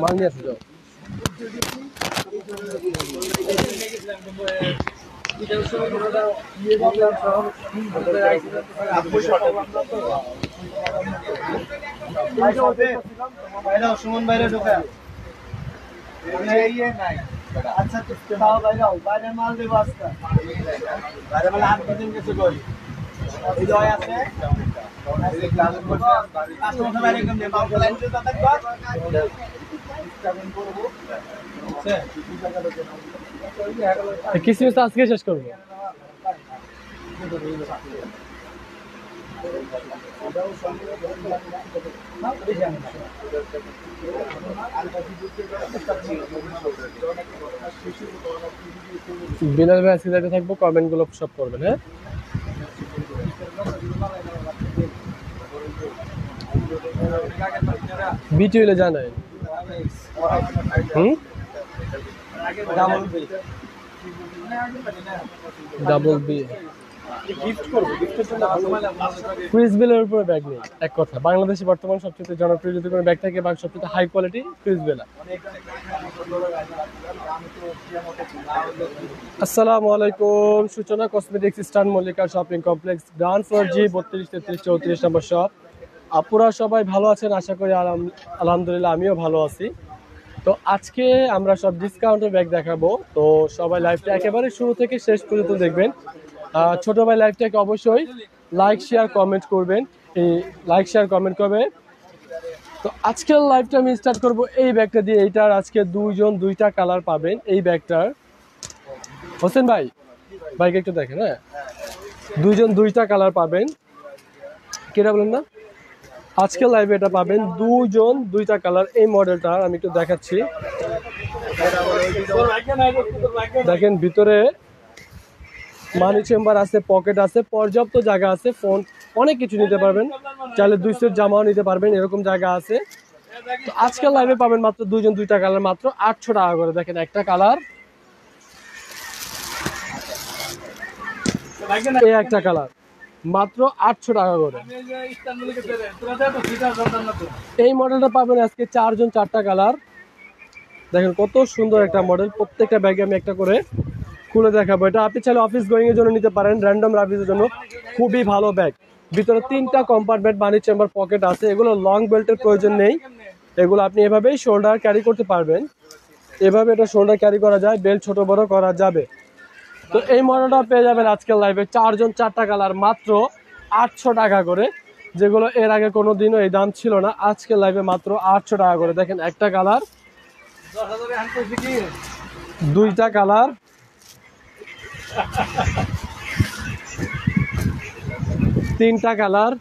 মাল নিয়ে আসো যাও। সুমন বাইরে ঢোকা আচ্ছা তাও বাইরে মাল দেবো আজকে বাইরে মাল 8 দিন কিছু করি এই জয় আছে কাস্টমার বাইরে কম দে মাল লাইন তো তাতে কর কিসমিস আজকে শেষ করবো। বিলাল ভাই আজকে যাইতে থাকবো, কমেন্ট গুলো সব করবেন। হ্যাঁ, বিটি হইলে জানাই। ডাবল বি ক্রিস বেলের উপরে ব্যাগ নেই। এক কথা, বাংলাদেশে বর্তমান সবচেয়ে জনপ্রিয় যদি কোনো ব্যাগ থাকে বা সবচেয়ে হাই কোয়ালিটি ক্রিস বেলা। আসসালামু আলাইকুম, সূচনা কসমেটিক্স স্টান Mallika shopping complex ground floor G 32, 33, 34 number shop. আপুরা সবাই ভালো আছেন আশা করি। আলহামদুলিল্লাহ আমিও ভালো আছি। তো আজকে আমরা সব ডিসকাউন্টের ব্যাগ দেখাবো, তো সবাই লাইভটা একেবারে শুরু থেকে শেষ পর্যন্ত দেখবেন। ছোট ভাই লাইভটাকে অবশ্যই লাইক শেয়ার কমেন্ট করবেন, লাইক শেয়ার কমেন্ট করবে। তো আজকের লাইভটা আমি স্টার্ট করব এই ব্যাগটা দিয়ে। এইটার আজকে দুইটা কালার পাবেন এই ব্যাগটার। হোসেন ভাই, বাইকে একটু দেখেন। হ্যাঁ, দুইটা কালার পাবেন। কেটা বলেন না, আজকে লাইভে এটা পাবেন দুইটা কালার। এই মডেলটার আমি একটু দেখাচ্ছি। দেখেন ভিতরে মানি চেম্বার আছে, পকেট আছে, পর্যাপ্ত জায়গা আছে, ফোন অনেক কিছু নিতে পারবেন। চাইলে 2 সেট জামাও নিতে পারবেন, এরকম জায়গা আছে। তো আজকাল লাইভে পাবেন মাত্র দুইটা কালার, মাত্র 800 টাকা করে। দেখেন একটা কালার, এই একটা কালার মাত্র 800 টাকা করে। এই মডেলটা পাবেন আজকে 4 জন 4টা কালার। দেখেন কত সুন্দর একটা মডেল। প্রত্যেকটা ব্যাগে আমি একটা করে খুলে দেখাবো। এটা আপনি চাইলে অফিস গোয়িং এর জন্য নিতে পারেন, র্যান্ডম রাফিজের জন্য খুবই ভালো ব্যাগ। ভিতরে 3টা কম্পার্টমেন্ট, মানি চেম্বার, পকেট আছে। এগুলো লং বেল্টের প্রয়োজন নেই, এগুলো আপনি এভাবেই শোল্ডার ক্যারি করতে পারবেন। এভাবে এটা শোল্ডার ক্যারি করা যায়, বেল্ট ছোট বড় করা যাবে। তো এই মডেলটা পেয়ে যাবেন আজকের লাইভে 4 জন 4টা কালার মাত্র 800 টাকা করে, যেগুলো এর আগে কোনো দিনও এই দাম ছিল না। আজকের লাইভে মাত্র 800 টাকা করে। দেখেন একটা কালার, দুইটা কালার, তিনটা কালার,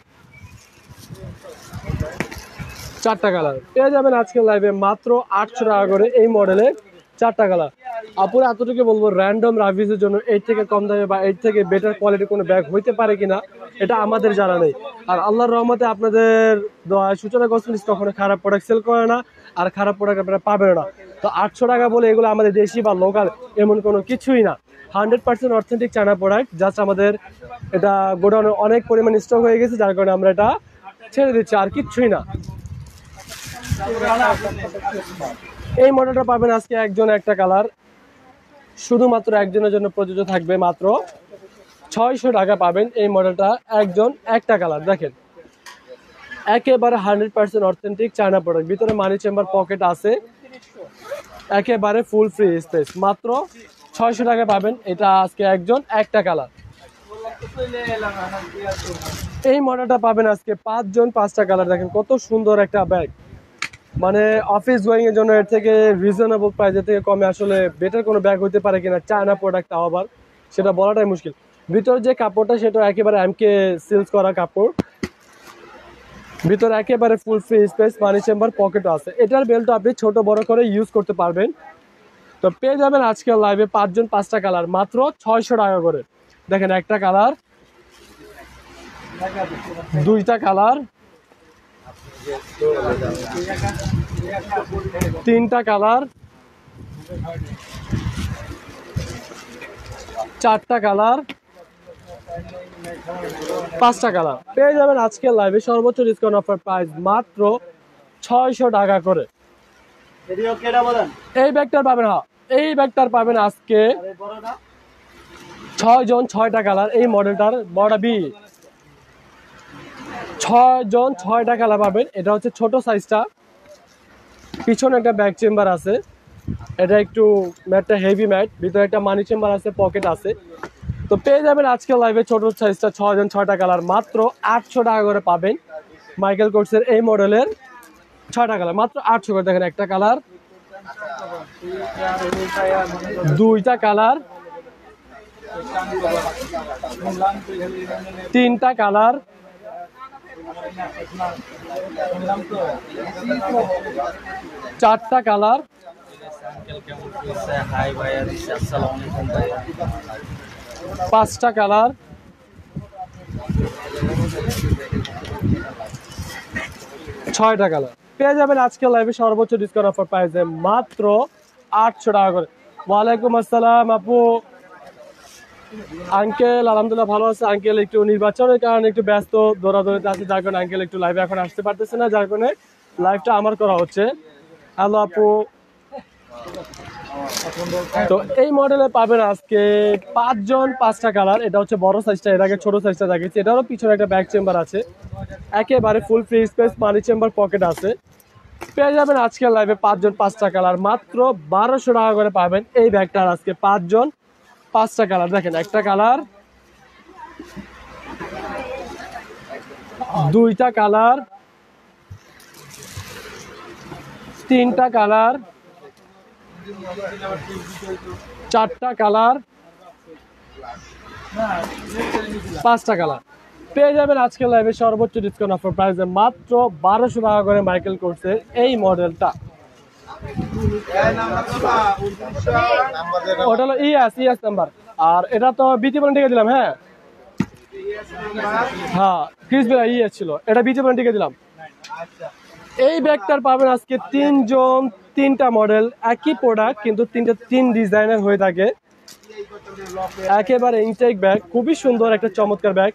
4টা কালার পেয়ে যাবেন আজকের লাইভে মাত্র 800 টাকা করে। এই মডেলে 4টা কালার। আপুরা এতটুকু বলবো, র্যান্ডম রাভিজের জন্য এর থেকে কম দামে বা এর থেকে বেটার কোয়ালিটির কোনো ব্যাগ হইতে পারে কিনা এটা আমাদের জানা নেই। আর আল্লাহর রহমতে আপনাদের সূচনা কসমেটিক্স কখনো খারাপ প্রোডাক্ট সেল করে না, আর খারাপ প্রোডাক্ট আপনারা পাবেন না। তো 800 টাকা বলে এগুলো আমাদের দেশি বা লোকাল এমন কোনো কিছুই না। 100% অথেন্টিক চায়না প্রোডাক্ট। জাস্ট আমাদের এটা গোডাউনে অনেক পরিমাণ স্টক হয়ে গেছে, যার কারণে আমরা এটা ছেড়ে দিচ্ছি, আর কিচ্ছুই না। এই মডেলটা পাবেন আজকে একজন একটা কালার, শুধুমাত্র একজনের জন্য প্রযোজ্য থাকবে। মাত্র 600 টাকা পাবেন এই মডেলটা, একজন একটা কালার। দেখেন একেবারে 100% অথেন্টিক চায়না প্রোডাক্ট। ভিতরে মানি চেম্বার, পকেট আছে, একেবারে ফুল ফ্রি স্পেস। মাত্র 600 টাকা পাবেন এটা আজকে একজন একটা কালার। এই মডেলটা পাবেন আজকে 5 জন 5টা কালার। দেখেন কত সুন্দর একটা ব্যাগ, মানে অফিস গোয়িং এর জন্য এর থেকে রিজনেবল প্রাইসের থেকে কমে আসলে বেটার কোনো ব্যাগ হতে পারে কিনা। চায়না প্রোডাক্ট তাও আবার, সেটা বলাটাই মুশকিল। ভিতরে যে কাপড়টা সেটা একেবারে এমকে সিলস করা কাপড়। ভিতরে একেবারে full free space, money chamber, পকেটও আছে। এটার বেল্ট আপনি ছোট বড় করে ইউজ করতে পারবেন। তো পেয়ে যাবেন আজকের লাইভে 5 জন 5টা কালার মাত্র 600 টাকা করে। দেখেন একটা কালার, দুইটা কালার, তিনটা কালার, 4টা কালার, 5টা কালার পেয়ে যাবেন আজকের লাইভে। সর্বোচ্চ ডিসকাউন্ট অফার প্রাইস মাত্র 600 টাকা করে। এদিকে কেডা বলেন এই ব্যাগটার পাবেন, হ্যাঁ এই ব্যাগটার পাবেন আজকে আরে বড়টা 6 জন 6টা কালার। এই মডেলটার বড় বি 6 জন 6টা কালার পাবেন। এটা হচ্ছে ছোট সাইজটা, পিছনে একটা ব্যাক চেম্বার আছে, এটা একটু ম্যাটটা হেভি ম্যাট, ভিতরে একটা মানি চেম্বার আছে, পকেট আছে। তো পেয়ে যাবেন আজকে লাইভে ছোট সাইজটা 6 জন 6টা কালার মাত্র 800 টাকা করে পাবেন। মাইকেল কোর্সের এই মডেলের 6টা কালার মাত্র 800 করে। দেখেন একটা কালার, দুইটা কালার, তিনটা কালার, চারটা কালার, পাঁচটা কালার, ছয়টা কালার। পেয়ে যাবেন আজকে লাইভে সর্বোচ্চ ডিসকাউন্ট অফার প্রাইসে মাত্র 800 টাকা করে। ওয়ালাইকুম আসসালাম আপু। আঙ্কেল আলহামদুলিল্লাহ ভালো আছে। আঙ্কেল একটু নির্বাচনের কারণে একটু ব্যস্ত, দৌড়াদৌড়িতে আছে, যার কারণে আঙ্কেল একটু লাইভে এখন আসতে পারতেছে না, যার কারণে লাইভটা আমার করা হচ্ছে। হ্যালো আপু। তো এই মডেলে পাবেন আজকে 5 জন 5টা কালার। এটা হচ্ছে বড় সাইজটা, এর আগে ছোট সাইজটা দেখিয়েছি। এটারও পিছনে একটা ব্যাক চেম্বার আছে, একেবারে full free space, money chamber, pocket আছে। পেয়ে যাবেন আজকে লাইভে 5 জন 5টা কালার মাত্র 1200 টাকা করে পাবেন এই ব্যাগটার আজকে 5 জন 5টা কালার। দেখেন একটা কালার, দুইটা কালার, তিনটা কালার, চারটা কালার, পাঁচটা কালার। পেয়ে যাবেন আজকে লাইভে সর্বোচ্চ ডিসকাউন্ট অফার প্রাইসে মাত্র 1200 টাকা করে মাইকেল কোর্সের এই মডেলটা। ওটা হলো ইএস নাম্বার, আর এটা তো বিটি বলে টিকে দিলাম। হ্যাঁ হ্যাঁ ক্রিস বেলা ইএস ছিল, এটা বিটি বলে টিকে দিলাম। এই ব্যাগটার পাবেন আজকে 3 জন 3টা মডেল, একই প্রোডাক্ট কিন্তু 3 ডিজাইনের হয়ে থাকে। একেবারে ইনটেক ব্যাগ, খুবই সুন্দর একটা চমৎকার ব্যাগ।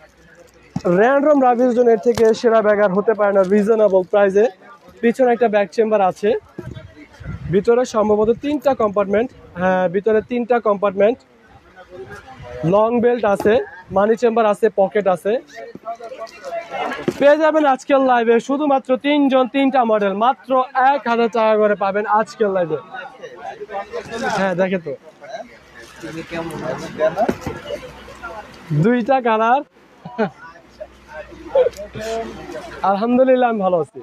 র্যান্ডম রাভির জন্য এর থেকে সেরা ব্যাগ আর হতে পারে না রিজনেবল প্রাইসে। পিছনে একটা ব্যাগ চেম্বার আছে, ভিতরে সম্ভবত 3টা কম্পার্টমেন্ট। হ্যাঁ ভিতরে 3টা কম্পার্টমেন্ট, লং বেল্ট আছে, মানি চেম্বার আছে, পকেট আছে। পেয়ে যাবেন আজকের লাইভে শুধুমাত্র 3 জন 3টা মডেল মাত্র 1000 টাকা করে পাবেন আজকের লাইভে। হ্যাঁ দেখে তো, দুইটা কালার। আলহামদুলিল্লাহ আমি ভালো আছি।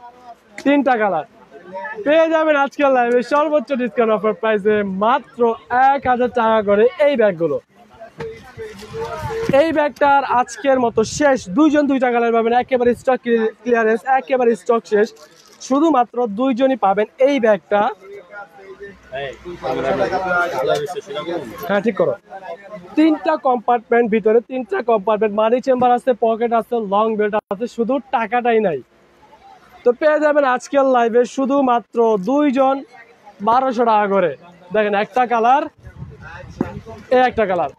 3টা কালার পেয়ে যাবেন আজকের লাইভে সর্বোচ্চ ডিসকাউন্ট অফার প্রাইসে মাত্র 1000 টাকা করে এই ব্যাগগুলো। এই ব্যাগটার আজকের মতো শেষ, 2 জন 2টা কালার পাবেন, একেবারে স্টক ক্লিয়ারেন্স, একেবারে স্টক শেষ। শুধুমাত্র 2 জনই পাবেন এই ব্যাগটা। হ্যাঁ ঠিক করো। 3টা কম্পার্টমেন্ট, ভিতরে 3টা কম্পার্টমেন্ট, মানি চেম্বার আছে, পকেট আছে, লং বেল্ট আছে, শুধু টাকাটাই নাই। তো পেয়ে যাবেন আজকের লাইভে শুধুমাত্র 2 জন 1200 টাকা করে। দেখেন একটা কালার, একটা কালার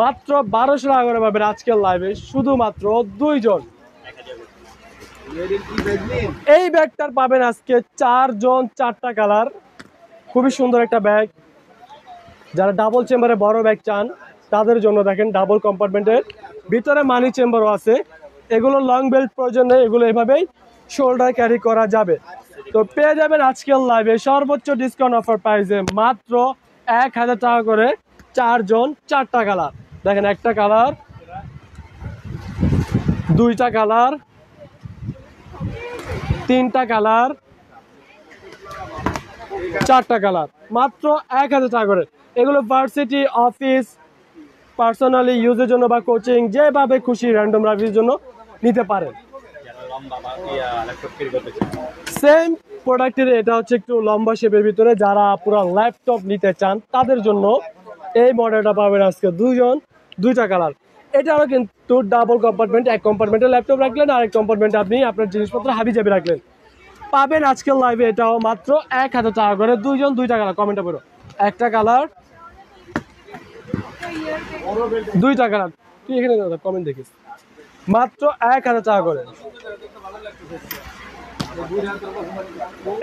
মাত্র 1200 টাকা করে পাবেন আজকের লাইভে শুধুমাত্র 2 জন। এই ব্যাগটার পাবেন আজকে 4 জন 4টা কালার, খুবই সুন্দর একটা ব্যাগ। যারা ডাবল চেম্বারে বড় ব্যাগ চান তাদের জন্য দেখেন ডাবল কম্পার্টমেন্টের, ভিতরে মানি চেম্বারও আছে। এগুলো লং বেল্ট প্রয়োজন নেই, এগুলো এভাবেই শোল্ডার ক্যারি করা যাবে। তো পেয়ে যাবেন আজকের লাইভে সর্বোচ্চ ডিসকাউন্ট অফার প্রাইসে মাত্র 1000 টাকা করে 4 জন 4টা কালার। দেখেন একটা কালার, দুইটা কালার, 3টা কালার, 4টা কালার মাত্র 1000 টাকা করে। এগুলো ভার্সিটি, অফিস, পার্সোনালি ইউজের জন্য বা কোচিং, যেভাবে খুশি র্যান্ডম রাভির জন্য নিতে পারেন। সেম প্রোডাক্টের এটা হচ্ছে একটু লম্বা শেপের ভিতরে, যারা পুরো ল্যাপটপ নিতে চান তাদের জন্য এই মডেলটা পাবেন আজকে 2 জন 2টা কালার। এটারও কিন্তু ডাবল কম্পার্টমেন্ট, এক কম্পার্টমেন্টে ল্যাপটপ রাখলেন, আরেক কম্পার্টমেন্টে আপনি আপনার জিনিসপত্র হাবিজাবি রাখলেন। পাবেন আজকের লাইভে এটাও মাত্র 1000 টাকা করে, 2 জন 2টা কালার। কমেন্টে পড়ো একটা কালার, 2টা কালার। তুই এখানে কমেন্ট দেখিস, মাত্র 1000 টাকা করে।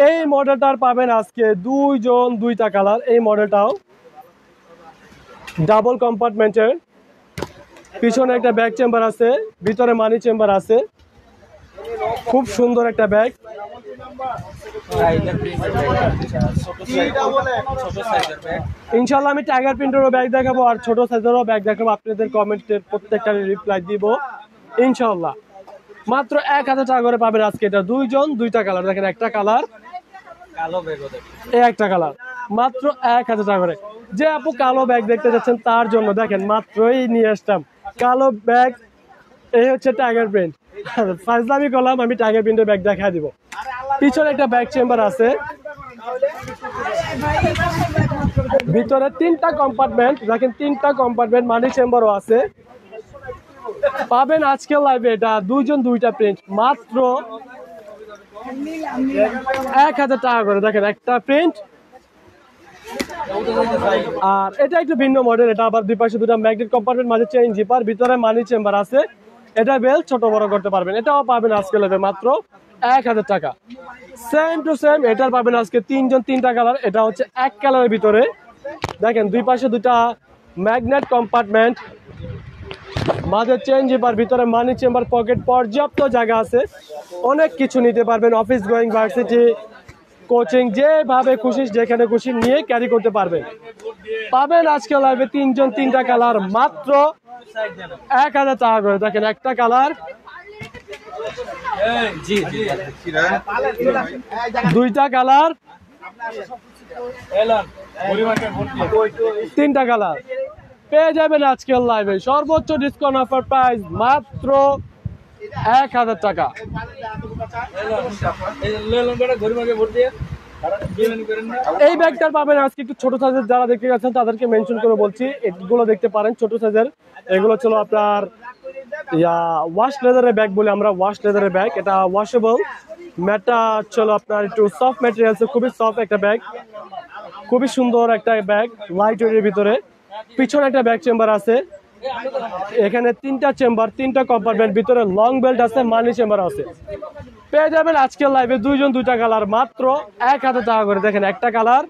এই মডেলটার পাবেন আজকে দুইজন দুইটা কালার। এই মডেলটাও ডাবল কম্পার্টমেন্টের, পিছনে একটা ব্যাগ চেম্বার আছে, ভিতরে মানি চেম্বার আছে। খুব সুন্দর একটা ব্যাগ। ইনশাল্লাহ আমি টাইগার প্রিন্টেরও ব্যাগ দেখাবো আর ছোট সাইজেরও ব্যাগ দেখাবো। আপনাদের কমেন্টের প্রত্যেকটা রিপ্লাই দিব ইনশাল্লাহ। মাত্র 1000 টাকা করে পাবেন আজকে এটা। দুইজন দুইটা কালার, দেখেন একটা কালার, এই একটা কালার, মাত্র 1000 টাকা করে। যে আপু কালো ব্যাগ দেখতে যাচ্ছেন তার জন্য দেখেন মাত্রই নিয়ে আসতাম কালো ব্যাগ। এই হচ্ছে টাইগার প্রিন্ট। ফাইজলামি করলাম, আমি টাইগার প্রিন্টের ব্যাগ দেখা দিব। পিছনে একটা ব্যাগ চেম্বার আছে, ভিতরে 3টা কম্পার্টমেন্ট, দেখেন 3টা কম্পার্টমেন্ট, মানি চেম্বারও আছে। পাবেন আজকে লাইভে এটা দুইজন দুইটা প্রিন্ট মাত্র 1000 টাকা করে। দেখেন একটা প্রিন্ট। আর এটা একটু ভিন্ন মডেল, এটা আবার দুই পাশে দুটো ম্যাগনেট কম্পার্টমেন্ট, মাঝে চেইন জিপার, ভিতরে মানি চেম্বার আছে। এটা বেল ছোট বড় করতে পারবেন। এটাও পাবেন আজকে লাইভে মাত্র 1000 টাকা। সেম টু সেম এটার পাবেন আজকে তিনজন তিনটা কালার। এটা হচ্ছে এক কালারের ভিতরে, দেখেন দুই পাশে দুটা ম্যাগনেট কম্পার্টমেন্ট, মাঝে চেইন জিপার, ভিতরে মানি চেম্বার, পকেট, পর্যাপ্ত জায়গা আছে। অনেক কিছু নিতে পারবেন, অফিস গোয়িং, ভার্সিটি, কোচিং, যেভাবে খুশি যেখানে খুশি নিয়ে ক্যারি করতে পারবেন। পাবেন আজকে লাইভে তিনজন তিনটা কালার মাত্র 1000 টাকা করে। দেখেন একটা কালার, দুইটা কালার, তিনটা কালার পেয়ে যাবেন আজকে লাইভে। সর্বোচ্চ ডিসকাউন্ট অফার প্রাইস মাত্র 1000 টাকা। এই ব্যাগটার পাবেন আজকে একটু ছোট সাইজের, যারা দেখতে গেছেন তাদেরকে মেনশন করে বলছি, এগুলো দেখতে পারেন ছোট সাইজের। এগুলো ছিল আপনার ওয়াশ লেদারের ব্যাগ বলে আমরা, ওয়াশ লেদারের ব্যাগ। এটা ওয়াশেবল, ম্যাটটা ছিল আপনার একটু সফট ম্যাটেরিয়ালস, খুবই সফট একটা ব্যাগ, খুবই সুন্দর একটা ব্যাগ, লাইট ওয়েটের ভিতরে। পিছনে একটা ব্যাগ চেম্বার আছে, এখানে 3টা চেম্বার, 3টা কম্পার্টমেন্ট, ভিতরে লং বেল্ট আছে, মানি চেম্বার আছে। পেয়ে যাবেন আজকের লাইভে দুইজন দুইটা কালার মাত্র 1000 টাকা করে। দেখেন একটা কালার,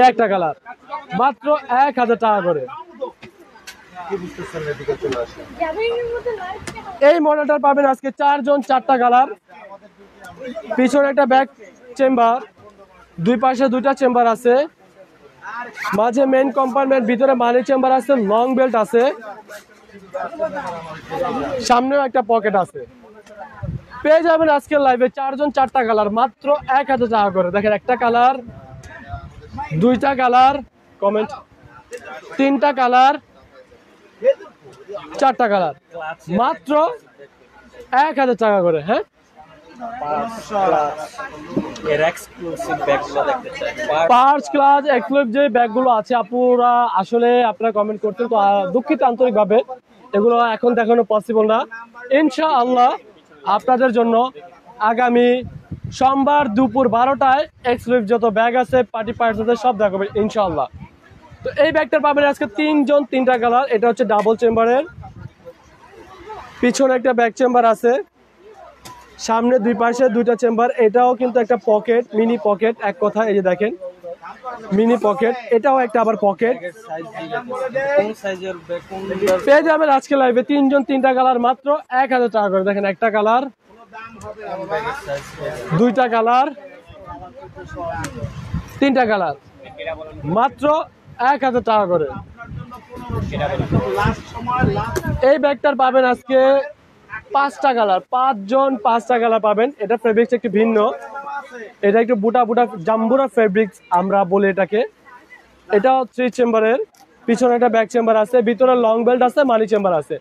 একটা কালার, মাত্র 1000 টাকা করে। এই মডেলটার পাবেন আজকে 4জন 4টা কালার। পিছনে একটা ব্যাক চেম্বার, দুই পাশে দুইটা চেম্বার আছে, মাঝে মেইন কম্পার্টমেন্ট, ভিতরে মানি চেম্বার আছে, লং বেল্ট আছে, সামনেও একটা পকেট আছে। পেয়ে যাবেন আজকের লাইভে 4জন 4টা কালার মাত্র 1000 টাকা করে। দেখেন একটা কালার, দুইটা কালার, কমেন্ট, 3টা কালার, 4টা কালার, মাত্র 1000 টাকা করে। হ্যাঁ, পার্স ক্লাস এক্সক্লুসিভ যে ব্যাগগুলো আছে আপুরা আসলে আপনারা কমেন্ট করতেন, তো দুঃখিত আন্তরিকভাবে, এগুলো এখন দেখানো পসিবল না। ইনশাআল্লাহ আপনাদের জন্য আগামী সোমবার দুপুর 12টায় এক্সক্লুসিভ যত ব্যাগ আছে, পার্টি পার্টস আছে, সব দেখাবে ইনশাআল্লাহ। তো এই ব্যাগটার পাবেন আজকে 3জন 3টা কালার। এটা হচ্ছে ডাবল চেম্বারের, পিছনে একটা ব্যাক চেম্বার আছে, সামনে দুই পাশে দুইটা চেম্বার। এটাও কিন্তু একটা পকেট, মিনি পকেট এক কথা, এই যে দেখেন মিনি পকেট, এটাও একটা আবার পকেট। পেয়ে যাবেন আজকে লাইভে 3জন 3টা কালার মাত্র 1000 টাকা করে। দেখেন একটা কালার, দুইটা কালার, 3টা কালার, মাত্র 1000 টাকা করে। এই ব্যাগটার পাবেন আজকে 5টা কালার, 5জন 5টা কালার পাবেন। এটা ফেব্রিক্স একটু ভিন্ন, এটা একটু বুটা বুটা জাম্বুরা ফেব্রিক্স আমরা বলি এটাকে। এটা 3 চেম্বারের, পিছনে একটা ব্যাক চেম্বার আছে, ভিতরে লং বেল্ট আছে, মানি চেম্বার আছে।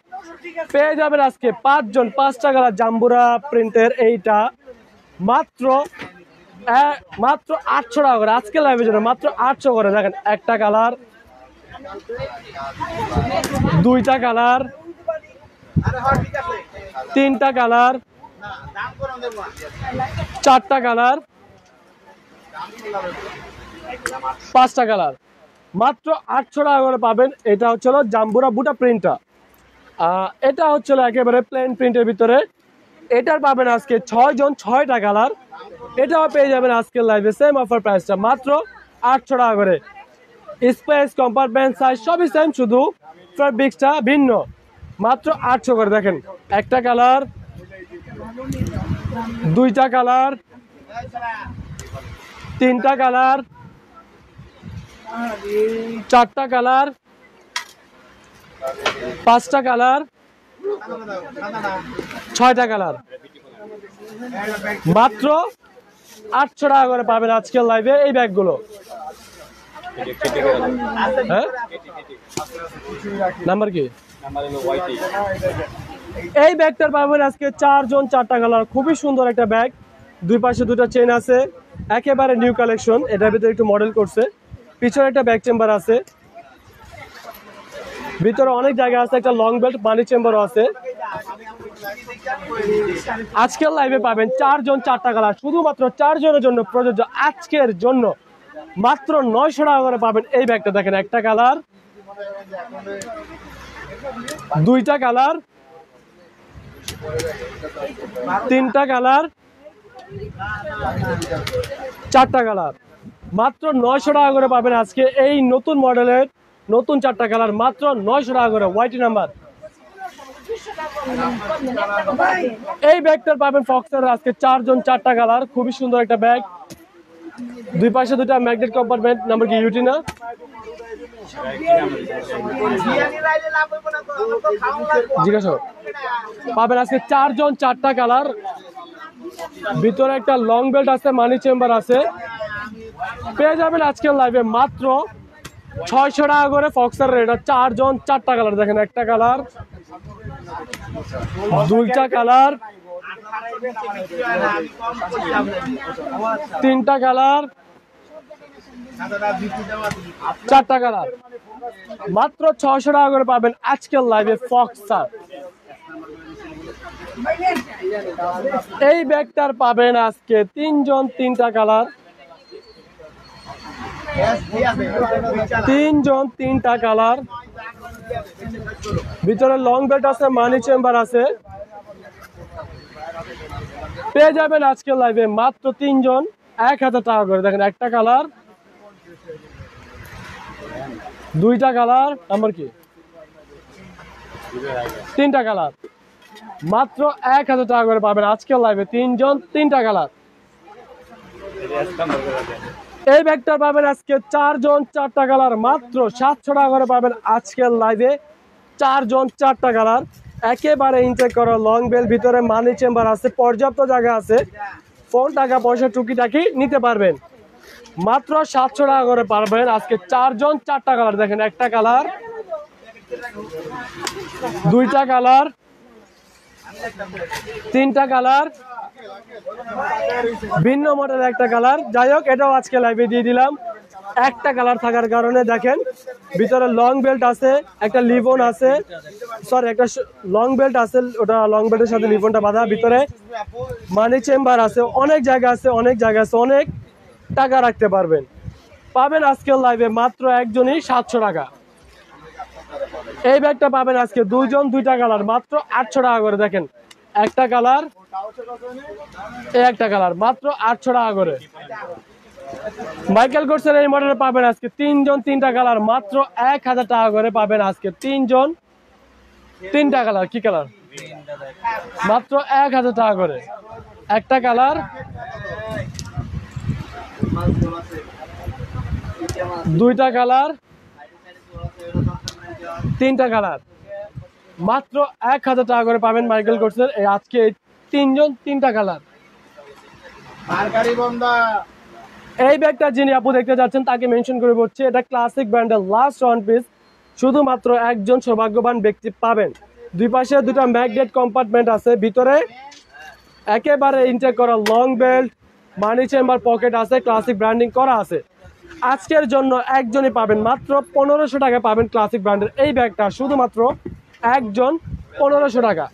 পেয়ে যাবেন আজকে 5জন 5টা কালার জাম্বুরা প্রিন্টের এইটা মাত্র 800 টাকা করে। আজকে লাইভের জন্য মাত্র 800 করে। দেখেন একটা কালার, দুইটা কালার, 3টা কালার, 4টা কালার, 5টা কালার, মাত্র 800 টাকা করে পাবেন। এটা হচ্ছিল জাম্বুরা বুটা প্রিন্টটা, এটা হচ্ছিল একেবারে প্লেন প্রিন্টের ভিতরে। এটার পাবেন আজকে 6 জন 6টা কালার। এটাও পেয়ে যাবেন আজকের লাইভে সেম অফার প্রাইসটা মাত্র 800 টাকা করে। স্পেস কম্পার্টমেন্ট সাইজ সবই সেম, শুধু ফেব্রিক্সটা ভিন্ন। মাত্র 800 করে। দেখেন একটা কালার, দুইটা কালার, তিনটা কালার, চারটা কালার, পাঁচটা কালার, 6টা কালার। মাত্র 800 টাকা করে পাবেন আজকের লাইভে এই ব্যাগগুলো। হ্যাঁ, নাম্বার কি? এই ব্যাগটার পাবেন আজকে 4 জন 4টা কালার। খুবই সুন্দর একটা ব্যাগ, দুই পাশে দুটো চেন আছে, একেবারে নিউ কালেকশন। এটার ভিতরে একটু মডেল করছে, পিছনে একটা ব্যাক চেম্বার আছে, ভিতরে অনেক জায়গা আছে, একটা লং বেল্ট মানি চেম্বারও আছে। আজকের লাইভে পাবেন 4 জন 4টা কালার, শুধুমাত্র 4 জনের জন্য প্রযোজ্য আজকের জন্য। মাত্র 900 টাকা করে পাবেন এই ব্যাগটা। দেখেন একটা কালার, দুইটা কালার, তিনটা কালার, চারটা কালার। মাত্র 900 টাকা করে পাবেন আজকে এই নতুন মডেলের নতুন 4টা কালার, মাত্র 900 টাকা করে। ওয়াইটি নাম্বার। এই ব্যাগটার পাবেন ফক্সের আজকে 4 জন 4টা কালার। খুবই সুন্দর একটা ব্যাগ, দুই পাশে দুটা ম্যাগনেট কম্পার্টমেন্ট। নাম্বার কি ইউটি না? জিজ্ঞাসা পাবেন আজকে 4 জন 4টা কালার। ভিতরে একটা লং বেল্ট আছে, মানি চেম্বার আছে। পেয়ে যাবেন আজকের লাইভে মাত্র 600 টাকা করে ফক্সার। এটা 4 জন 4টা কালার। দেখেন একটা কালার, দুইটা কালার, তিনটা কালার, চারটা কালার। মাত্র 600 টাকা করে পাবেন আজকের লাইভে ফক্সার। এই ব্যাগটার পাবেন আজকে 3 জন 3টা কালার, 3 জন 3টা কালার। ভিতরে লং বেল্ট আছে, মানি চেম্বার আছে। পেয়ে যাবেন আজকের লাইভে মাত্র 3 জন 1000 টাকা করে। দেখেন একটা কালার, দুইটা কালার, নাম্বার কি? তিনটা কালার। মাত্র 1000 টাকা করে পাবেন আজকের লাইভে 3 জন 3টা কালার। এই ব্যাগটা পাবেন আজকে 4 জন 4টা কালার, মাত্র 700 টাকা করে পাবেন আজকের লাইভে 4 জন 4টা কালার। একেবারে ইনটেক করা লং বেল, ভিতরে মানি চেম্বার আছে, পর্যাপ্ত জায়গা আছে, ফোন টাকা পয়সা টুকিটাকি নিতে পারবেন। মাত্র 700 টাকা করে পারবেন আজকে 4 জন 4টা কালার। দেখেন একটা কালার, দুইটা কালার, তিনটা কালার, ভিন্ন মডেল একটা কালার। যাই হোক, এটাও আজকে লাইভে দিয়ে দিলাম একটা কালার থাকার কারণে। দেখেন ভিতরে লং বেল্ট আছে, একটা লিভন আছে, সরি একটা লং বেল্ট আছে, ওটা লং বেল্টের সাথে লিভনটা বাঁধা। ভিতরে মানি চেম্বার আছে, অনেক জায়গা আছে, অনেক জায়গা আছে, অনেক টাকা রাখতে পারবেন। পাবেন আজকের লাইভে মাত্র একজনই 700 টাকা। এই ব্যাগটা পাবেন আজকে 2 জন 2টা কালার, মাত্র 800 টাকা করে। দেখেন একটা কালার, একটা কালার, মাত্র 800 টাকা করে। মাইকেল কোর্সের এই মডেলে পাবেন আজকে 3 জন 3টা কালার, মাত্র 1000 টাকা করে পাবেন আজকে 3 জন 3টা কালার। কি কালার? মাত্র 1000 টাকা করে। একটা কালার, দুইটা কালার, তিনটা কালার, মাত্র 1000 টাকা করে পাবেন মাইকেল কোর্সের এই আজকে 3 জন 3টা কালার। এই ব্যাগটা যিনি আপু দেখতে যাচ্ছেন তাকে মেনশন করে বলছি, এটা ক্লাসিক ব্র্যান্ডের লাস্ট ওয়ান পিস। শুধুমাত্র একজন সৌভাগ্যবান ব্যক্তি পাবেন। দুই পাশে দুটা ম্যাগনেট কম্পার্টমেন্ট আছে, ভিতরে একেবারে ইনটেক করা লং বেল্ট, মানি চেম্বার, পকেট আছে, ক্লাসিক ব্র্যান্ডিং করা আছে। আজকের জন্য একজনই পাবেন, মাত্র 1500 টাকা পাবেন ক্লাসিক ব্র্যান্ডের এই ব্যাগটা, শুধুমাত্র একজন 1500 টাকা।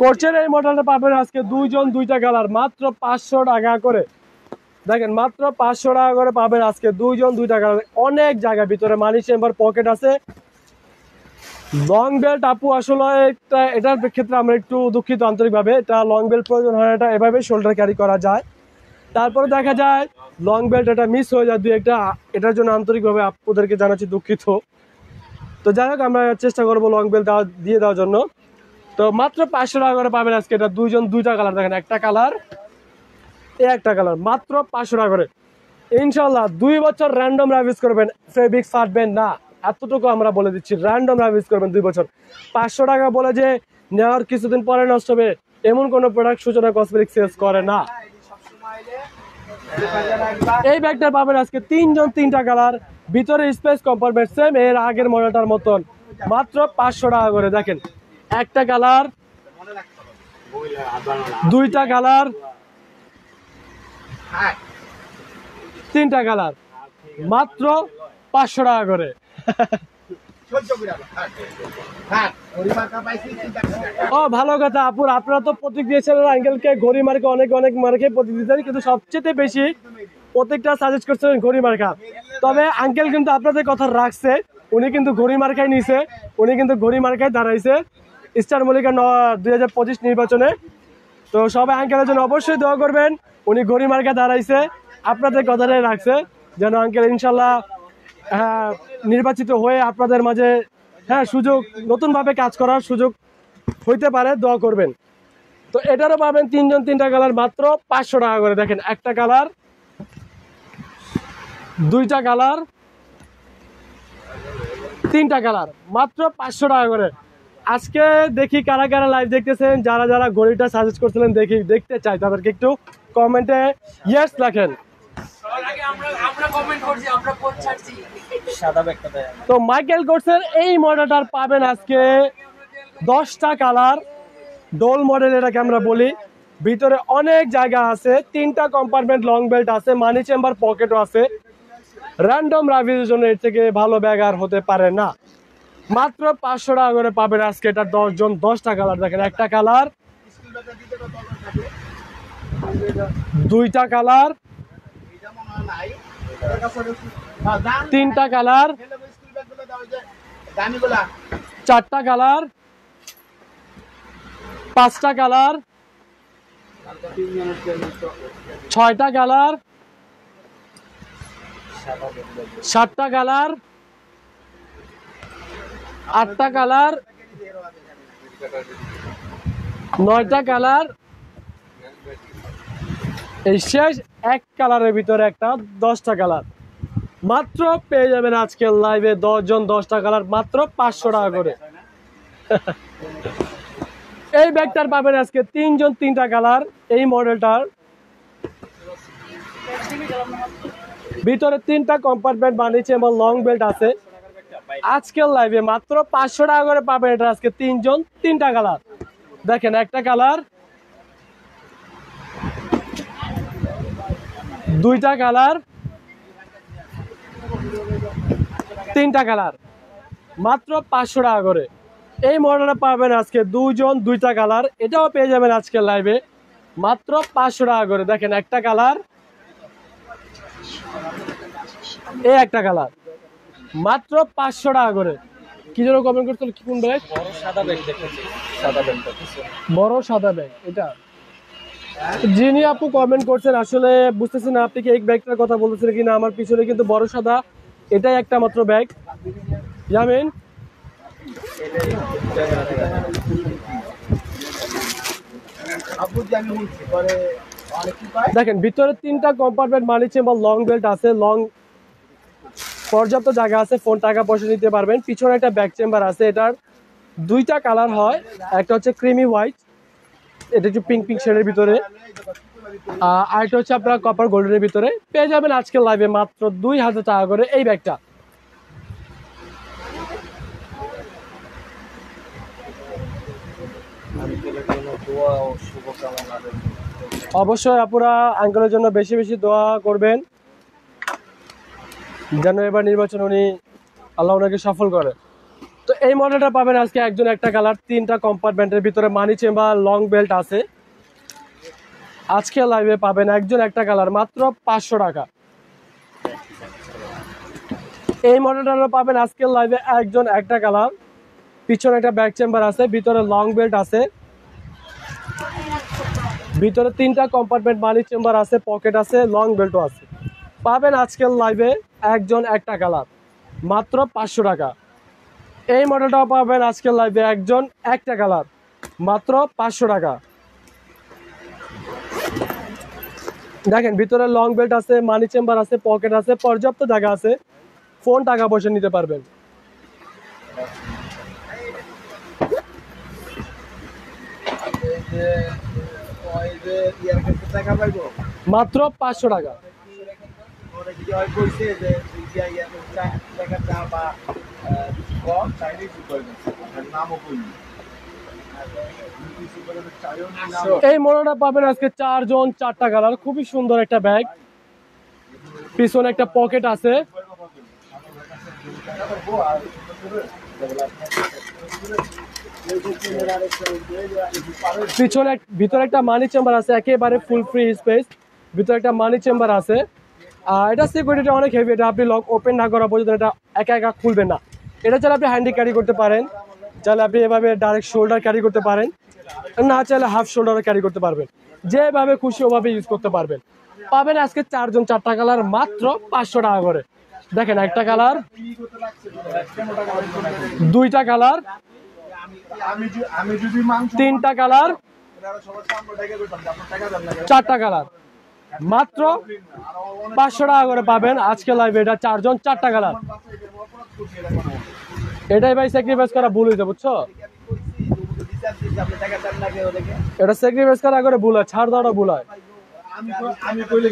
কোর্সের এই মডেলটা পাবেন আজকে 2 জন 2টা কালার, মাত্র 500 টাকা করে। দেখেন মাত্র 500 টাকা করে পাবেন আজকে 2 জন 2টা কালার। অনেক জায়গা, ভিতরে মানি চেম্বার, পকেট আছে, লং বেল্ট আপু আসলে এটার ক্ষেত্রে আমরা একটু দুঃখিত আন্তরিকভাবে, এটা লং বেল্ট প্রয়োজন হয়, এটা এভাবে শোল্ডার ক্যারি করা যায়। তারপরে দেখা যায় লং বেল্ট এটা মিস হয়ে যায় দুই একটা, এটার জন্য আন্তরিকভাবে আপুদেরকে জানাচ্ছি দুঃখিত। তো যাই হোক, আমরা চেষ্টা করবো লং বেল্ট দিয়ে দেওয়ার জন্য। তো মাত্র 500 টাকা করে পাবেন আজকে, এটা দুইটা কালার দেখেন, একটা কালার একটা কালার, মাত্র 500 টাকা করে। ইনশাল্লাহ 2 বছর র্যান্ডম রাইজ করবেন, ফেব্রিক ফাটবেন না, এতটুকু আমরা বলে দিচ্ছি। র্যান্ডম রাইজ করবেন 2 বছর। 500 টাকা বলে যে নেওয়ার কিছুদিন পরে নষ্ট হবে এমন কোনো প্রোডাক্ট সূচনা কসমেটিক সেলস করে না। এই ব্যাগটা পাবেন আজকে 3 জন 3টা কালার, ভিতরে স্পেস কম্পার্টমেন্ট সেম এর আগের মডেলটার মতন, মাত্র 500 টাকা করে। দেখেন একটা কালার, দুইটা কালার, 3টা কালার, মাত্র 500 টাকা করে। ও ভালো কথা আপুর, আপনারা তো প্রতীক দিয়েছিলেন আঙ্কেলকে ঘড়ি মার্কা, অনেক মার্কে প্রতীক দিয়েছেন, কিন্তু সবচেয়ে বেশি প্রত্যেকটা সাজেস্ট করছিলেন ঘড়ি মার্কা। তবে আঙ্কেল কিন্তু আপনাদের কথা রাখছে, উনি কিন্তু ঘড়ি মার্কায় নিছে, উনি কিন্তু ঘড়ি মার্কায় দাঁড়াইছে স্টার মল্লিকা 2025 নির্বাচনে। তো সবাই আঙ্কেলের জন্য অবশ্যই দোয়া করবেন, উনি ঘড়ি মার্কায় দাঁড়াইছে, আপনাদের কথাটাই রাখছে, যেন আঙ্কেল ইনশাল্লাহ নির্বাচিত হয়ে আপনাদের মাঝে সুযোগ, নতুনভাবে কাজ করার সুযোগ হইতে পারে, দোয়া করবেন। তো এটারও পাবেন 3 জন 3টা কালার, মাত্র 500 টাকা করে। দেখেন একটা কালার, দুইটা কালার, 3টা কালার, মাত্র 500 টাকা করে। আজকে দেখি কারা কারা লাইভ দেখতেছেন, যারা যারা ঘড়িটা সাজেস্ট করছিলেন দেখতে চাই, তাদেরকে একটু কমেন্টে ইয়েস লেখেন। তো মাইকেল কোর্সের এই মডেলটার পাবেন আজকে 10টা কালার, ডোল মডেল এটাকে আমরা বলি। ভিতরে অনেক জায়গা আছে, 3টা কম্পার্টমেন্ট, লং বেল্ট আছে, মানি চেম্বার পকেটও আছে। র্যান্ডম রাইজের জন্য এর থেকে ভালো ব্যাগ আর হতে পারে না। মাত্র 500 টাকা করে পাবেন আজকে, এটা 10 জন 10টা কালার। দেখেন একটা কালার, দুইটা কালার, 3টা কালার, 4টা কালার, 5টা কালার, 6টা কালার, 7টা কালার, 8টা কালার, 9টা কালার, এই শেষ এক কালারের ভিতরে একটা 10টা কালার। মাত্র পেয়ে যাবেন আজকের লাইভে 10 জন 10টা কালার, মাত্র 500 টাকা করে। এই ব্যাগটার পাবেন আজকে 3 জন 3টা কালার, এই মডেলটার ভিতরে 3টা কম্পার্টমেন্ট বানিয়েছে এবং লং বেল্ট আছে। আজকের লাইভে মাত্র 500 টাকা করে পাবেন এটা আজকে 3 জন 3টা কালার। দেখেন একটা কালার, দুইটা কালার, 3টা কালার, মাত্র 500 টাকা করে। এই মডেলটা পাবেন আজকে 2 জন 2টা কালার, এটাও পেয়ে যাবেন আজকের লাইভে মাত্র 500 টাকা করে। দেখেন একটা কালার, এই একটা কালার, মাত্র 500 টাকা করে। কি যেন কমেন্ট করতে, কি কোন ব্যাগ? বড় সাদা ব্যাগ দেখেছি, বড় সাদা ব্যাগ এটা। যিনি আপু কমেন্ট করছেন আসলে বুঝতেছি না আপনি কি এই ব্যাগটার কথা বলতেছেন কিনা। আমার পিছনে কিন্তু বড় সাদা এটাই একটা মাত্র ব্যাগ, জানেন। দেখেন ভিতরে 3টা কম্পার্টমেন্ট মানিছে এবং লং বেল্ট আছে, লং পর্যাপ্ত জায়গা আছে, ফোন টাকা পয়সা নিতে পারবেন। পিছনে একটা ব্যাক চেম্বার আছে, এটার 2টা কালার হয়, একটা হচ্ছে ক্রিমি হোয়াইট, এটা একটু পিঙ্ক শেডের ভিতরে, আর এটা হচ্ছে আপনার কপার গোল্ডেনের ভিতরে। পেয়ে যাবেন আজকের লাইভে মাত্র 2000 টাকা করে এই ব্যাগটা। অবশ্যই আপুরা আঙ্কেলের জন্য বেশি বেশি দোয়া করবেন, যেন এবার নির্বাচন উনি আল্লাহ ওনাকে সফল করে। তো এই মডেলটা পাবেন আজকে একজন একটা কালার, 3টা কম্পার্টমেন্টের ভিতরে মানি চেম্বার লং বেল্ট আছে। আজকে লাইভে পাবেন একজন একটা কালার, মাত্র 500 টাকা। এই মডেলটা পাবেন আজকের লাইভে একজন একটা কালার, পিছনে একটা ব্যাক চেম্বার আছে, ভিতরে লং বেল্ট আছে, ভিতরে 3টা কম্পার্টমেন্ট মানি চেম্বার আছে, পকেট আছে, লং বেল্টও আছে। পাবেন আজকের লাইভে একজন একটা কালার মাত্র 500 টাকা। এই মডেলটাও পাবেন আজকের লাইভে একজন একটা কালার মাত্র 500 টাকা। দেখেন ভিতরে লং বেল্ট আছে, মানি চেম্বার আছে, পকেট আছে, পর্যাপ্ত জায়গা আছে, ফোন টাকা পয়সা নিতে পারবেন। মাত্র 500 টাকা। এই মডেলটা পাবেন আজকে 4 জন 4টা কালার, খুবই সুন্দর একটা ব্যাগ, পিছনে একটা পকেট আছে, পিছনে ভিতরে একটা মানি চেম্বার আছে, একেবারে ফুল ফ্রি স্পেস, ভিতরে একটা মানি চেম্বার আছে। এটা সিকিউরিটি অনেক হেভি, এটা আপনি লক ওপেন না করা পর্যন্ত এটা একা একা খুলবে না। এটা চাইলে আপনি হ্যান্ডি ক্যারি করতে পারেন, চাইলে আপনি এভাবে ডাইরেক্ট শোল্ডার ক্যারি করতে পারেন, না চাইলে হাফ শোল্ডারে ক্যারি করতে পারবেন, যেভাবে খুশি ওভাবে ইউজ করতে পারবেন। পাবেন আজকে 4 জন 4টা কালার মাত্র 500 টাকা করে। দেখেন একটা কালার, 2টা কালার, 3টা কালার, 4টা কালার মাত্র 500 টাকা করে পাবেন আজকে লাইভে। এটা 4 জন 4টা কালার। এটাই ভাই স্যাক্রিফাইস করা ভুল হয়েছে, বুঝছো? এটা স্যাক্রিফাইস করা করে ভুল হয়, ছাড় দেওয়াটা ভুল হয়।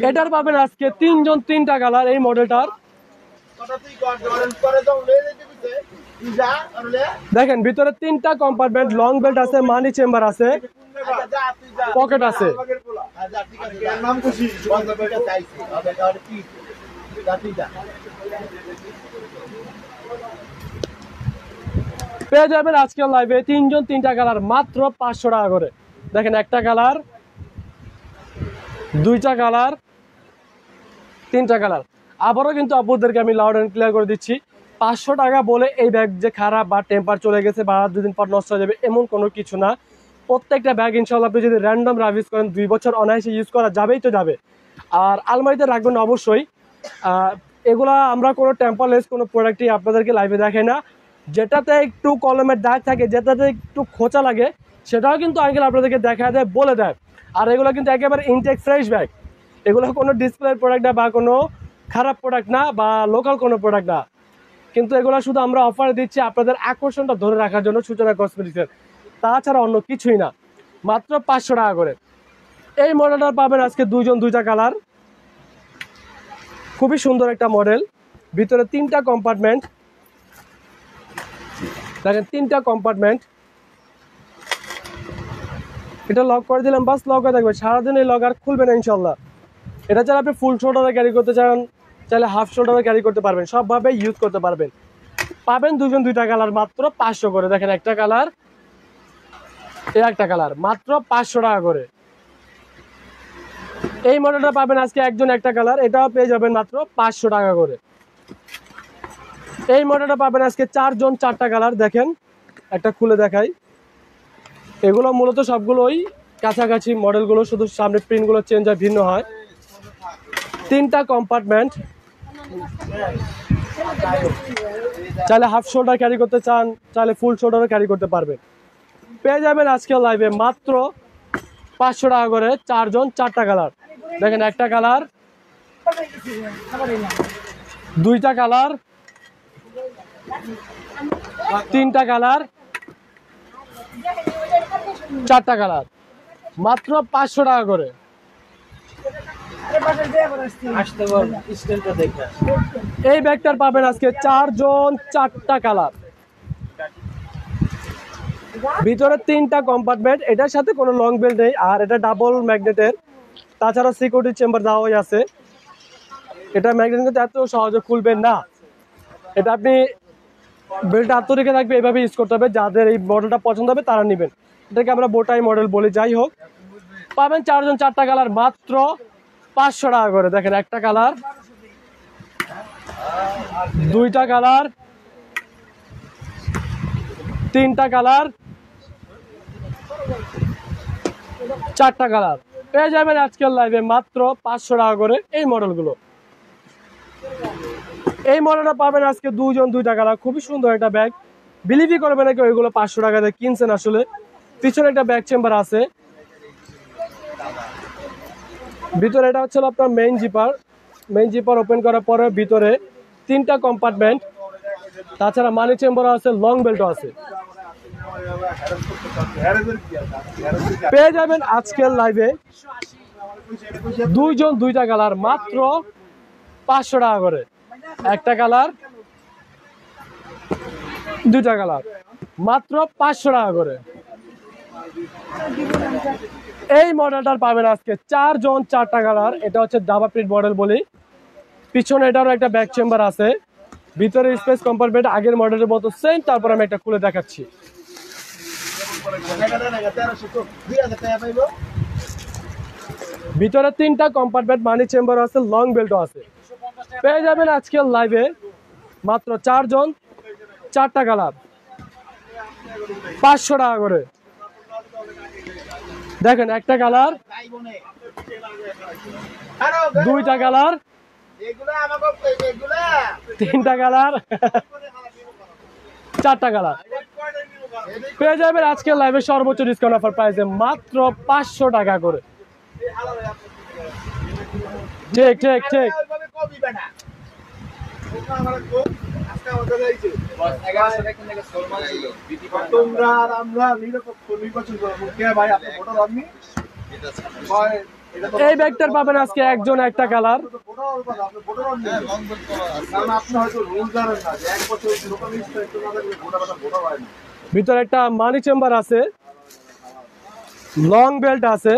এটার পাবেন আজকে 3 জন 3টা কালার এই মডেলটার। দেখেন ভিতরে 3টা কম্পার্টমেন্ট, লং বেল্ট আছে, মানি চেম্বার আছে, পকেট আছে। পেয়ে যাবেন আজকের লাইভে 3 জন 3টা কালার মাত্র 500 টাকা করে। দেখেন একটা কালার, 2টা কালার, 3টা কালার। আবারও কিন্তু আপুদেরকে আমি লাউড অ্যান্ড ক্লিয়ার করে দিচ্ছি, 500 টাকা বলে এই ব্যাগ যে খারাপ বা টেম্পার চলে গেছে বা 2 দিন পর নষ্ট হয়ে যাবে এমন কোনো কিছু না। প্রত্যেকটা ব্যাগ ইনশাল্লাহ আপনি যদি র্যান্ডম রাভিস করেন 2 বছর অনায়াসে ইউজ করা যাবেই তো যাবে। আর আলমারিতে রাখবেন অবশ্যই। এগুলা আমরা কোনো টেম্পারলেস কোনো প্রোডাক্টই আপনাদেরকে লাইভে দেখাই না। যেটাতে একটু কলমের দাগ থাকে, যেটাতে একটু খোঁচা লাগে, সেটাও কিন্তু আঙ্কেল আপনাদেরকে দেখা দেয়, বলে দেয়। আর এগুলো কিন্তু একেবারে ইনটেক ফ্রেশ ব্যাগ, এগুলো কোনো ডিসপ্লে প্রোডাক্ট না বা কোনো খারাপ প্রোডাক্ট না বা লোকাল কোনো প্রোডাক্ট না, কিন্তু এগুলো শুধু আমরা অফারে দিচ্ছি আপনাদের আকর্ষণটা ধরে রাখার জন্য সূচনা কসমেটিক্সের, তাছাড়া অন্য কিছুই না। মাত্র 500 টাকা করে। এই মডেলটা পাবেন আজকে 2 জন 2টা কালার, খুবই সুন্দর একটা মডেল, ভিতরে 3টা কম্পার্টমেন্ট। দেখেন 3টা কম্পার্টমেন্ট, এটা লক করে দিলাম, বাস লক হয়ে থাকবে সারাদিন, এই লক আর খুলবে না ইনশাল্লাহ। এটা চাইলে আপনি ফুল শোল্ডারে ক্যারি করতে চান, চাইলে হাফ শোল্ডারে ক্যারি করতে পারবেন, সবভাবে ইউজ করতে পারবেন। পাবেন 2 জন 2টা কালার মাত্র 500 করে। দেখেন একটা কালার, একটা কালার মাত্র 500 টাকা করে। এই মডেলটা পাবেন আজকে একজন একটা কালার, এটাও পেয়ে যাবেন মাত্র 500 টাকা করে। এই মডেলটা পাবেন আজকে 4 জন 4টা কালার। দেখেন একটা খুলে দেখাই, এগুলো মূলত সবগুলোই কাছাকাছি মডেলগুলো, শুধু সামনে প্রিন্টগুলো চেঞ্জ হয়, ভিন্ন হয়। 3টা কম্পার্টমেন্ট, চাইলে হাফ শোল্ডার ক্যারি করতে চান, চাইলে ফুল শোল্ডারও ক্যারি করতে পারবেন। পেয়ে যাবেন আজকে লাইভে মাত্র 500 টাকা করে 4 জন 4টা কালার। দেখেন একটা কালার, 2টা কালার, 3টা কালার, 4টা কালার মাত্র 500 টাকা করে। এই ব্যাগটার পাবেন আজকে 4 জন 4টা কালার, ভিতরে 3টা কম্পার্টমেন্ট, এটার সাথে কোনো লং বেল্ট নেই, আর এটা ডাবল ম্যাগনেটের, তাছাড়া সিকিউরিটি চেম্বার দেওয়াই আছে। এটা ম্যাগনেট কিন্তু এত সহজে খুলবেন না, এটা আপনি বেল্ট হাত রেখে থাকবে, এভাবে ইউজ করতে হবে। যাদের এই মডেলটা পছন্দ হবে তারা নেবেন, এটাকে আমরা বোটাই মডেল বলি। যাই হোক, পাবেন 4 জন 4টা কালার মাত্র 500 টাকা করে। দেখেন একটা কালার, 2টা কালার, তিনটা কালার, চারটা কালার পেয়ে যাবেন আজকের লাইভে মাত্র 500 টাকা করে এই মডেলগুলো। এই মডেলটা পাবেন আজকে দুইজন দুইটা কালার, খুবই সুন্দর একটা ব্যাগ। বিলিভই করবে নাকি ওইগুলো 500 টাকা দিয়ে কিনছেন আসলে। পিছনে একটা ব্যাক চেম্বার আছে, ভিতরে এটা হচ্ছে আপনার মেইন জিপার ওপেন করার পরে ভিতরে 3টা কম্পার্টমেন্ট, তাছাড়া মানি চেম্বার আছে, লং বেল্টও আছে। পেয়ে যাবেন আজকের লাইভে দুইজন দুইটা কালার মাত্র 500 টাকা করে। একটা কালার, দুইটা কালার মাত্র 500 টাকা করে। এই মডেলটার পাবেন আজকে 4 জন 4টা কালার। এটা হচ্ছে দাবা প্রিন্ট মডেল বলি। পিছনে এটারও একটা ব্যাক চেম্বার আছে, ভিতরে স্পেস কম্পার্টমেন্ট আগের মডেলের মতো সেম। তারপর আমি একটা খুলে দেখাচ্ছি। ভিতরে 3টা কম্পার্টমেন্ট, মানি চেম্বার আছে, লং বেল্টও আছে। পেয়ে যাবেন আজকের লাইভে মাত্র 4 জন 4টা কালার 500 টাকা করে। দেখেন একটা কালার, দুইটা কালার, 3টা কালার, 4টা কালার পেয়ে যাবেন আজকের লাইভে সর্বোচ্চ ডিসকাউন্ট অফার প্রাইসে মাত্র 500 টাকা করে। ঠিক ঠিক ঠিক। এই ব্যাগটার পাবেন আজকে একজন একটা কালার, ভিতরে একটা মানি চেম্বার আছে, লং বেল্ট আছে,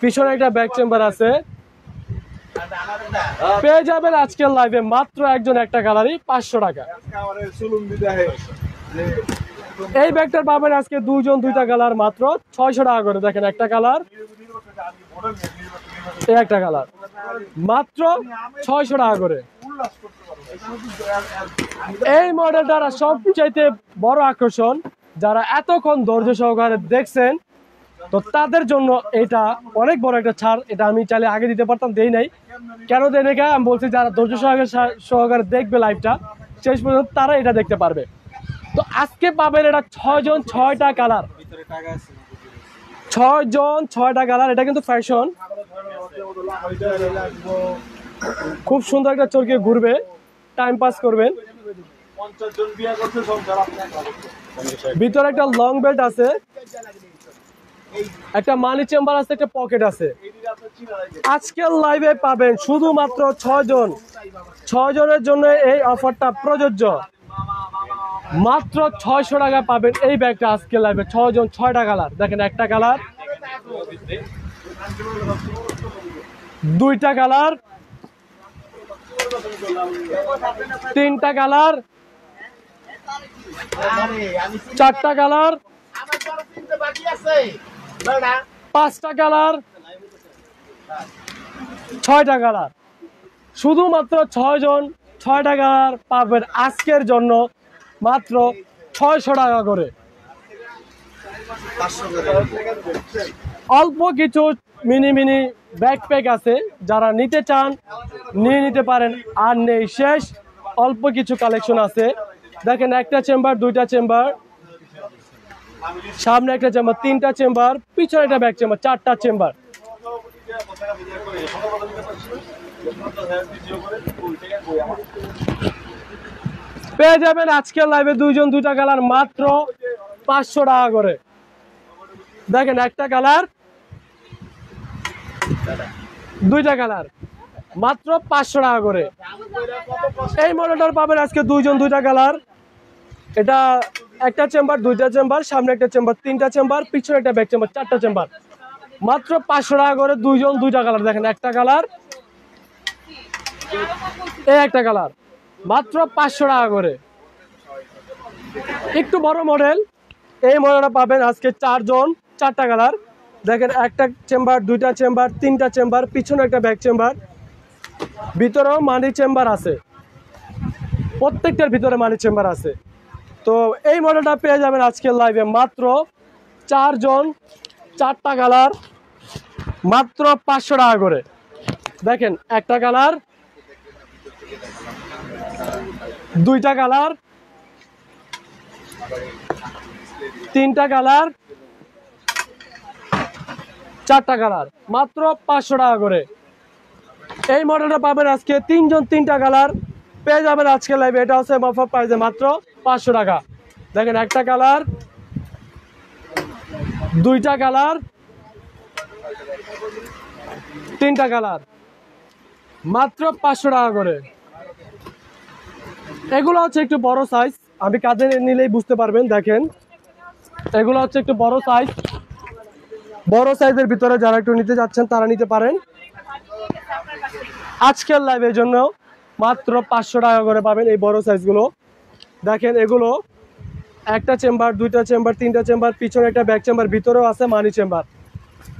পিছনে একটা ব্যাক চেম্বার আছে। পেয়ে যাবেন আজকের লাইভে মাত্র একজন একটা কালারই 500 টাকা। এই ব্যাগটার পাবেন আজকে দুইজন দুইটা কালার মাত্র 600 টাকা করে। দেখেন একটা কালার, একটা কালার মাত্র 600 টাকা করে। এই মডেলটার সবচাইতে বড় আকর্ষণ, যারা এতক্ষণ ধৈর্য সহকারে দেখছেন তো তাদের জন্য এটা অনেক বড় একটা ছাড়। এটা আমি চাইলে আগে দিতে পারতাম, দেই নাই। কেন দেই নাই আমি বলছি, যারা ধৈর্য সহকারে দেখবে লাইভটা শেষ পর্যন্ত তারা এটা দেখতে পারবে। তো আজকে পাবেন এটা 6 জন 6টা কালার, 6 জন 6টা কালার। এটা কিন্তু ফ্যাশন, খুব সুন্দর একটা চরকে ঘুরবে, টাইম পাস করবেন। ভিতরে একটা লং বেল্ট আছে, একটা মানি চেম্বার আছে, একটা পকেট আছে। আজকের লাইভে পাবেন শুধুমাত্র 6 জন, 6 জনের জন্য এই অফারটা প্রযোজ্য। মাত্র 600 টাকা পাবেন এই ব্যাগটা আজকের লাইভে 6 জন 6টা কালার। দেখেন একটা কালার, দুইটা কালার, 3টা কালার, 4টা কালার, 5টা কালার, 6টা কালার। শুধুমাত্র 6 জন 6টা কালার পাবেন আজকের জন্য মাত্র 600 টাকা করে। অল্প কিছু মিনি মিনি ব্যাকপ্যাক আছে, যারা নিতে চান নিয়ে নিতে পারেন, আর নেই শেষ। অল্প কিছু কালেকশন আছে। দেখেন একটা চেম্বার, দুইটা চেম্বার, সামনে একটা চেম্বার, 3টা চেম্বার, পিছনে একটা ব্যাক চেম্বার, 4টা চেম্বার। পেয়ে যাবেন আজকের লাইভে দুইজন দুইটা কালার মাত্র 500 টাকা করে। দেখেন একটা কালার, দুইটা কালার মাত্র 500 টাকা করে। এই মডেলটার পাবেন আজকে দুইজন দুইটা কালার। এটা একটা চেম্বার, দুইটা চেম্বার, সামনে একটা চেম্বার, 3টা চেম্বার, পিছনে একটা ব্যাক চেম্বার, 4টা চেম্বার। মাত্র 500 টাকা করে দুইজন দুইটা কালার। দেখেন একটা কালার, এই একটা কালার মাত্র 500 টাকা করে। একটু বড় মডেল, এই মডেলটা পাবেন আজকে 4 জন 4টা কালার। দেখেন একটা চেম্বার, দুইটা চেম্বার, 3টা চেম্বার, পিছনে একটা ব্যাক চেম্বার, ভিতরেও মানি চেম্বার আছে, প্রত্যেকটার ভিতরে মানি চেম্বার আছে। তো এই মডেলটা পেয়ে যাবেন আজকের লাইভে মাত্র 4 জন 4টা কালার মাত্র 500 টাকা করে। দেখেন একটা কালার, দুইটা কালার, তিনটা কালার, 4টা কালার মাত্র 500 টাকা করে। এই মডেলটা পাবেন আজকে 3 জন 3টা কালার পেয়ে যাবেন আজকে লাইভে। এটা হচ্ছে অফার প্রাইসে মাত্র 500 টাকা। দেখেন একটা কালার, দুইটা কালার, তিনটা কালার মাত্র 500 টাকা করে। এগুলো হচ্ছে একটু বড় সাইজ, আমি কাঁধে নিলেই বুঝতে পারবেন। দেখেন এগুলো হচ্ছে একটু বড় সাইজ, বড় সাইজের ভিতরে যারা একটু নিতে যাচ্ছেন তারা নিতে পারেন। আজকের লাইভের জন্য মাত্র 500 টাকা করে পাবেন এই বড় সাইজগুলো। দেখেন এগুলো একটা চেম্বার, দুইটা চেম্বার, তিনটা চেম্বার, পিছনে একটা ব্যাক চেম্বার, ভিতরেও আছে মানি চেম্বার,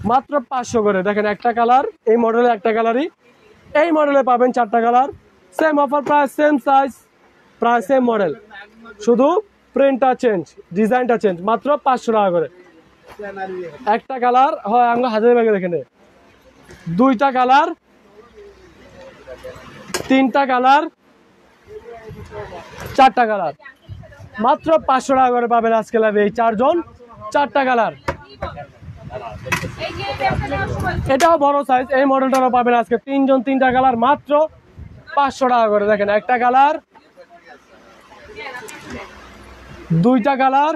মাত্র 500 করে। দেখেন একটা কালার, এই মডেলের একটা কালারই, এই মডেলে পাবেন 4টা colour, same offer price, same size, প্রায় সেম মডেল, শুধু প্রিন্টটা চেঞ্জ, ডিজাইনটা চেঞ্জ, মাত্র 500 টাকা করে। একটা কালার হয় আমরা হাজার ব্যাগে দেখেন, দুইটা কালার, তিনটা কালার, 4টা কালার মাত্র 500 টাকা করে পাবেন আজকে লাইভে এই 4 জন 4টা কালার। এটাও বড় সাইজ, এই মডেলটাও পাবেন আজকে 3 জন 3টা কালার মাত্র 500 টাকা করে। দেখেন একটা কালার, দুইটা কালার,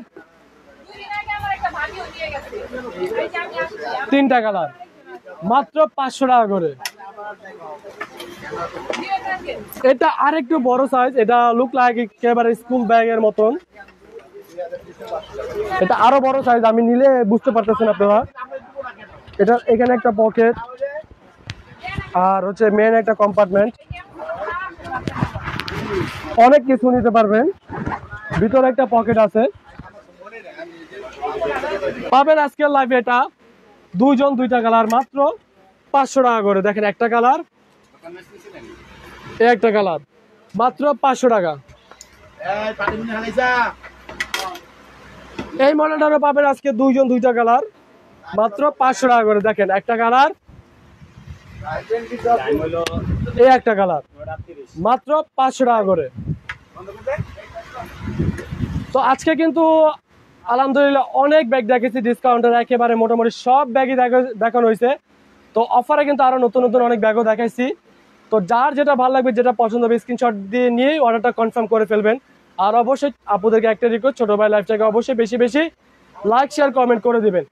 তিনটা কালার মাত্র 500 টাকা করে। এটা আরেকটু বড় সাইজ, এটা লুক লাইক একেবারে স্কুল ব্যাগের মতন, এটা আরো বড় সাইজ, আমি নিলে বুঝতে পারতেছেন আপনারা। এটা এখানে একটা পকেট আর হচ্ছে মেন একটা কম্পার্টমেন্ট, অনেক কিছু নিতে পারবেন। ভিতরে একটা পকেট আছে, পাবেন আজকের লাইভে এটা 2 জন 2টা কালার মাত্র 500 টাকা করে। দেখেন একটা কালার, একটা কালার মাত্র 500 টাকা। এই মডেলটারও পাবেন আজকে 2 জন 2টা কালার মাত্র 500 টাকা করে। দেখেন একটা কালার, এই একটা কালার মাত্র 500 টাকা করে। তো আজকে কিন্তু আলহামদুলিল্লাহ অনেক ব্যাগ দেখেছি ডিসকাউন্টের, একেবারে মোটামুটি সব ব্যাগই দেখানো হয়েছে। তো অফারে কিন্তু আরো নতুন নতুন অনেক ব্যাগও দেখাইছি। তো যার যেটা ভালো লাগবে, যেটা পছন্দ হবে, স্ক্রিনশট দিয়ে নিয়ে অর্ডারটা কনফার্ম করে ফেলবেন। আর অবশ্যই আপনাদেরকে একটা রিকোয়েস্ট, ছোট ভাই লাইভটাকে অবশ্যই বেশি বেশি লাইক শেয়ার কমেন্ট করে দিবেন।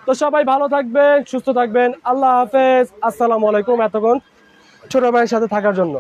তো সবাই ভালো থাকবেন, সুস্থ থাকবেন, আল্লাহ হাফেজ, আসসালামু আলাইকুম এতক্ষণ ছোট ভাইয়ের সাথে থাকার জন্য।